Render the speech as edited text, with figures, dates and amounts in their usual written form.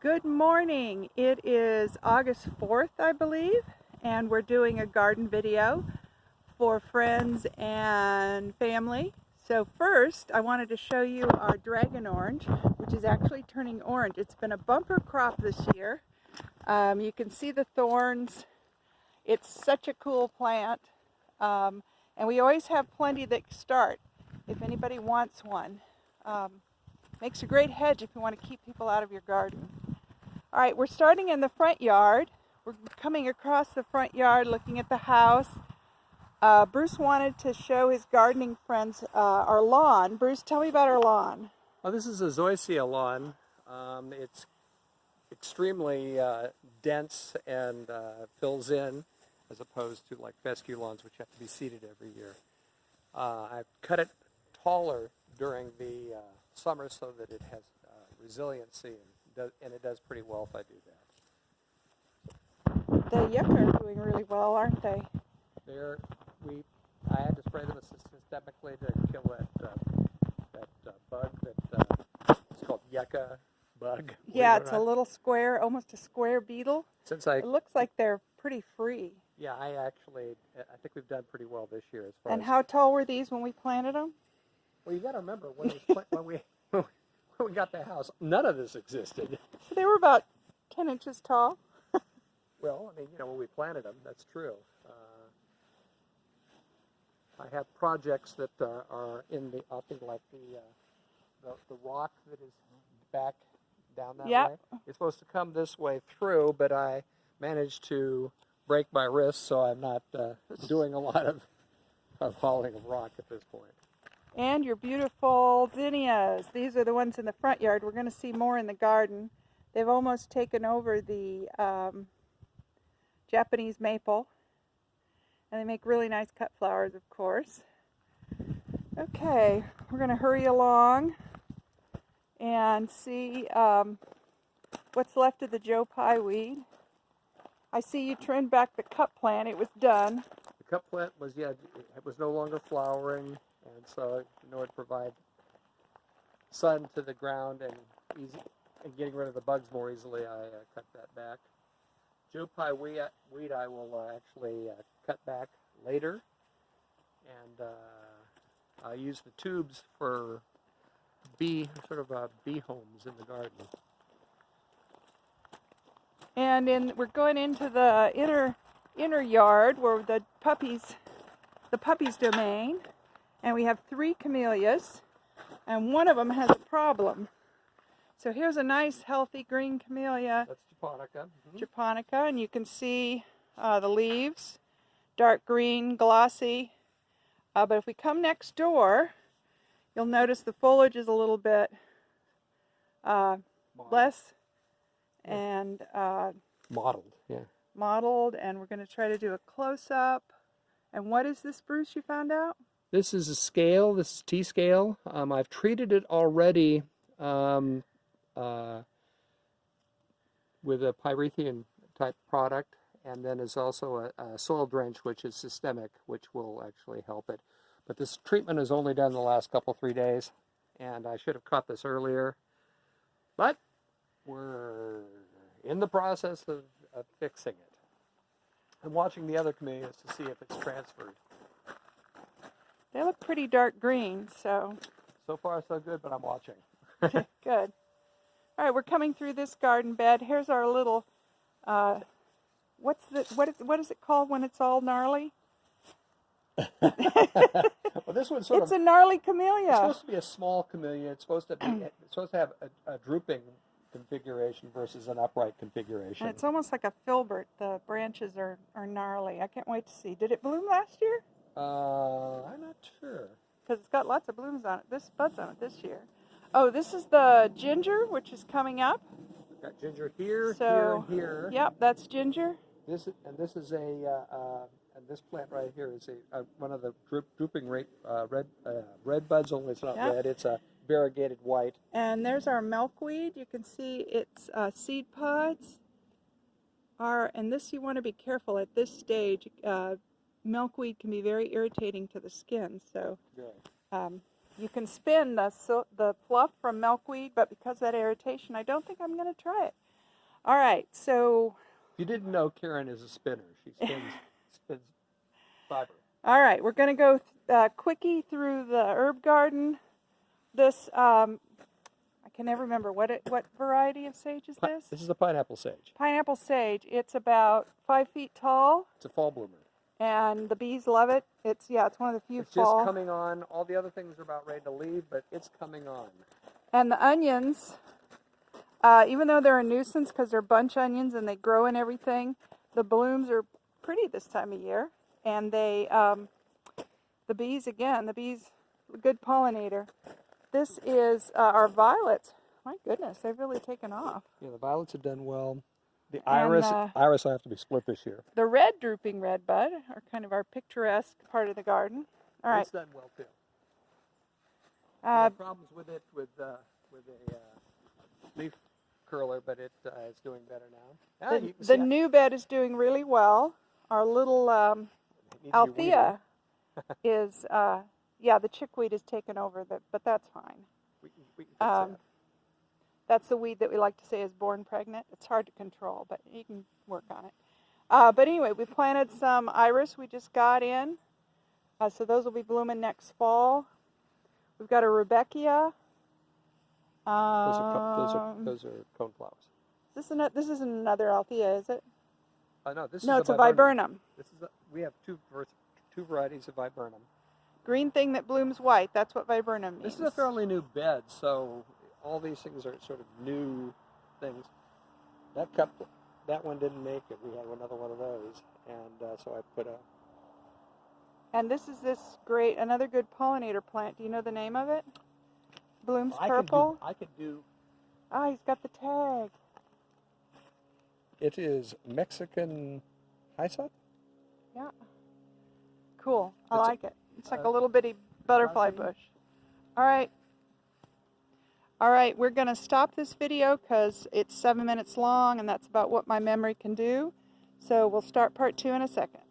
Good morning. It is August 4th, I believe, and we're doing a garden video for friends and family. So first, I wanted to show you our dragon orange, which is actually turning orange. It's been a bumper crop this year. You can see the thorns. It's such a cool plant, and we always have plenty that start if anybody wants one. Makes a great hedge if you want to keep people out of your garden. All right, we're starting in the front yard. We're coming across the front yard looking at the house. Bruce wanted to show his gardening friends our lawn. Bruce, tell me about our lawn. Well, this is a zoysia lawn. It's extremely dense and fills in, as opposed to like fescue lawns, which have to be seeded every year. I've cut it taller during the summer so that it has resiliency, and it does pretty well if I do that. The yucca are doing really well, aren't they? I had to spray them systemically to kill that bug it's called yucca bug. Yeah, it's a little square, almost a square beetle. It looks like they're pretty free. Yeah, I think we've done pretty well this year as far And as. how tall were these when we planted them? Well, you got to remember when we got the house, none of this existed. They were about 10 inches tall. Well, I mean, when we planted them, that's true. I have projects that are in the upping, like the rock that is back down that way. It's supposed to come this way through, but I managed to break my wrist, so I'm not doing a lot of hauling of rock at this point. And your beautiful zinnias. These are the ones in the front yard. We're going to see more in the garden. They've almost taken over the Japanese maple. And they make really nice cut flowers, of course. Okay, we're going to hurry along and see what's left of the Joe Pye weed. I see you trimmed back the cup plant. It was done. The cup plant was, it was no longer flowering, and so in order to provide sun to the ground and getting rid of the bugs more easily, I cut that back. Joe Pye weed I will actually cut back later, and I use the tubes for bee homes in the garden. And we're going into the inner yard where the puppy's domain, and we have 3 camellias, and one of them has a problem. So here's a nice healthy green camellia. That's japonica. Mm-hmm. Japonica, and you can see the leaves, dark green, glossy. But if we come next door, you'll notice the foliage is a little bit less and mottled. Yeah. Mottled, and we're going to try to do a close-up. And what is this, Bruce, you found out? This is a scale. This is T-scale. I've treated it already with a pyrethrum type product, and then there's also a soil drench, which is systemic, which will actually help it. But this treatment is only done the last 3 days, and I should have caught this earlier. But we're in the process of fixing it. I'm watching the other camellias to see if it's transferred. They look pretty dark green, so. So far, so good, but I'm watching. Good. All right, we're coming through this garden bed. Here's our little, what is it called when it's all gnarly? Well, this one's it's a gnarly camellia. It's supposed to be a small camellia. It's supposed to have a drooping configuration versus an upright configuration. And it's almost like a filbert. The branches are gnarly. I can't wait to see. Did it bloom last year? I'm not sure. Because it's got lots of blooms on it. Buds on it this year. Oh, this is the ginger, which is coming up. We've got ginger here, here, and here. Yep, that's ginger. This is and this plant right here is one of the drooping red buds. Only it's not red. It's a variegated white. And there's our milkweed. You can see its seed pods and this you want to be careful at this stage. Milkweed can be very irritating to the skin, so. You can spin the fluff from milkweed, but because of that irritation, I don't think I'm going to try it. All right, so If you didn't know, Karen is a spinner. She spins fiber. all right, we're going to go quickie through the herb garden. This I can never remember what variety of sage is this? This is the pineapple sage. Pineapple sage. It's about 5 feet tall. It's a fall bloomer. And the bees love it. It's one of the few It's fall. just coming on. All the other things are about ready to leave, but it's coming on. And the onions, even though they're a nuisance because they're bunch onions and they grow in everything, the blooms are pretty this time of year. And they, the bees, good pollinator. This is our violets. My goodness, they've really taken off. Yeah, the violets have done well. The iris will have to be split this year. The red drooping red bud are kind of our picturesque part of the garden. All right. It's done well too. We had problems with it with a leaf curler, but it's doing better now. The new bed is doing really well. Our little Althea is, the chickweed has taken over, but that's fine. We can fix that. That's the weed that we like to say is born pregnant. It's hard to control, but you can work on it. But anyway, we planted some iris we just got in. So those will be blooming next fall. We've got a Rebecca. Those are coneflowers. This isn't another Althea, is it? No, this No, is it's a viburnum. We have two varieties of viburnum. Green thing that blooms white. That's what viburnum means. This is a fairly new bed, so all these things are sort of new things. That one didn't make it. We had another one of those, and so I put a. And this is another good pollinator plant. Do you know the name of it? Blooms purple. I could do. Ah, he's got the tag. It is Mexican hyssop. Yeah. Cool. I like it. It's like a little bitty butterfly bush. All right. All right, we're going to stop this video because it's 7 minutes long, and that's about what my memory can do. So we'll start part 2 in a second.